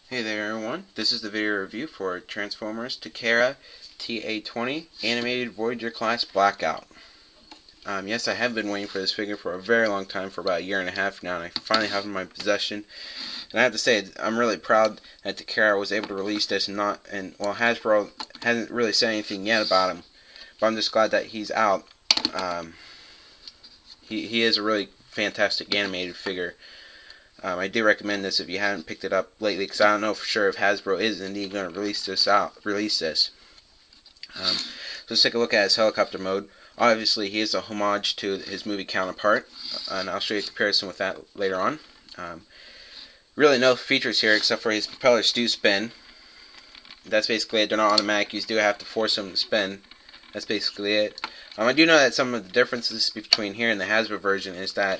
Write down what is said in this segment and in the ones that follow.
Hey there everyone, this is the video review for Transformers Takara TA-20 Animated Voyager Class Blackout. Yes, I have been waiting for this figure for a very long time, for about a year and a half now, and I finally have it in my possession. And I have to say, I'm really proud that Takara was able to release this and Hasbro hasn't really said anything yet about him, but I'm just glad that he's out. He is a really fantastic animated figure. I do recommend this if you haven't picked it up lately, because I don't know for sure if Hasbro is indeed going to release this. So let's take a look at his helicopter mode. Obviously, he is a homage to his movie counterpart, and I'll show you a comparison with that later on. Really no features here except for his propellers do spin. That's basically it. They're not automatic. You do have to force them to spin. That's basically it. I do know that some of the differences between here and the Hasbro version is that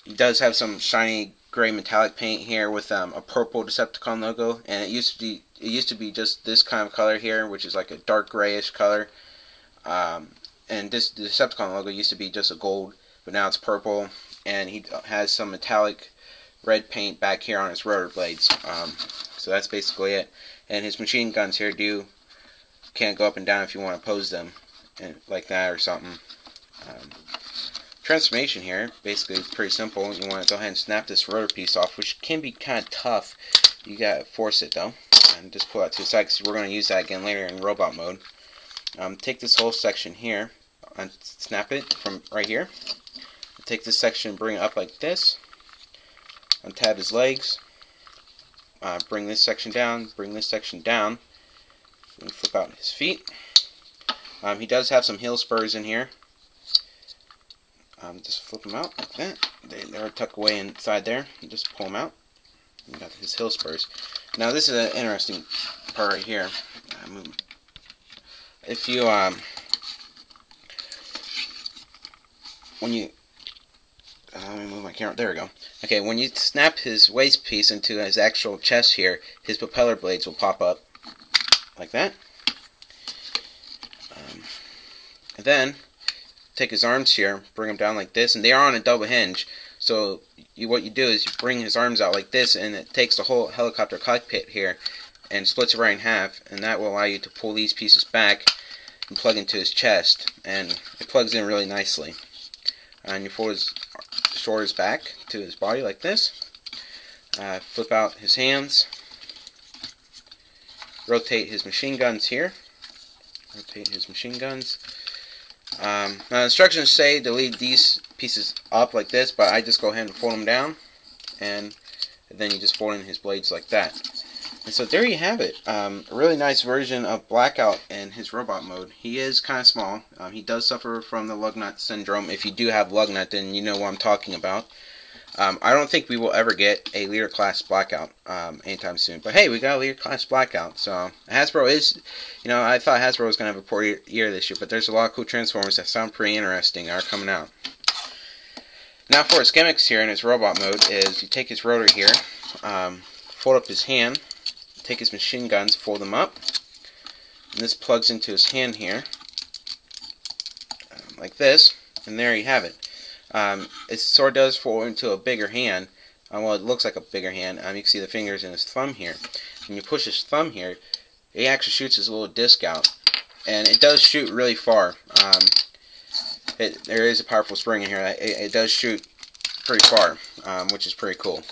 he does have some shiny gray metallic paint here with a purple Decepticon logo, and it used to be just this kind of color here, which is like a dark grayish color. And the Decepticon logo used to be just a gold, but now it's purple, and he has some metallic red paint back here on his rotor blades. So that's basically it. And his machine guns here can't go up and down if you want to pose them, like that or something. Transformation here, basically pretty simple. You want to go ahead and snap this rotor piece off, which can be kind of tough. You gotta force it though, and just pull it to the side, because we're going to use that again later in robot mode. Take this whole section here and snap it from right here. Take this section and bring it up like this. Untab his legs. Bring this section down. Bring this section down. And flip out his feet. He does have some heel spurs in here. Just flip them out like that. They're tucked away inside there. You just pull them out. You got his heel spurs. Now this is an interesting part right here. If you let me move my camera. There we go. Okay, when you snap his waist piece into his actual chest here, his propeller blades will pop up like that. And then take his arms here, bring them down like this, and they are on a double hinge. So what you do is you bring his arms out like this, and it takes the whole helicopter cockpit here and splits it right in half, and that will allow you to pull these pieces back and plug into his chest, and it plugs in really nicely. And you fold his shoulders back to his body like this. Flip out his hands. Rotate his machine guns here. Rotate his machine guns. Now instructions say to leave these pieces up like this, but I just go ahead and fold them down, and then you just fold in his blades like that. And so there you have it. A really nice version of Blackout in his robot mode. He is kind of small. He does suffer from the lug nut syndrome. If you do have lug nut, then you know what I'm talking about. I don't think we will ever get a leader class Blackout anytime soon. But hey, we got a leader class Blackout. So Hasbro is, I thought Hasbro was going to have a poor year this year, but there's a lot of cool Transformers that sound pretty interesting are coming out. Now for his gimmicks here in his robot mode is you take his rotor here, fold up his hand, take his machine guns, fold them up, and this plugs into his hand here, like this, and there you have it. It sort of does fold into a bigger hand. Well, it looks like a bigger hand. You can see the fingers and his thumb here. When you push his thumb here, it actually shoots his little disc out, and it does shoot really far. There is a powerful spring in here. It does shoot pretty far, which is pretty cool.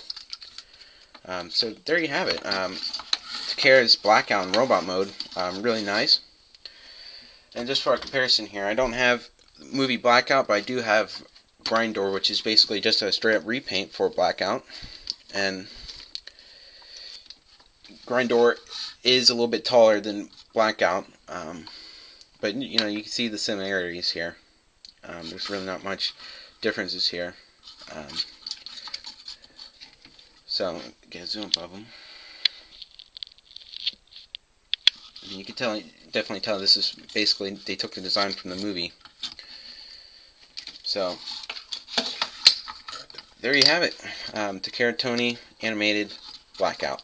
So there you have it. Takara's Blackout in robot mode, really nice. And just for a comparison here, I don't have movie Blackout, but I do have Grindor, which is basically just a straight up repaint for Blackout. And Grindor is a little bit taller than Blackout, but you can see the similarities here. There's really not much differences here. So get a zoom above them. You can definitely tell this is basically, they took the design from the movie. So there you have it. Takara Tomy animated Blackout.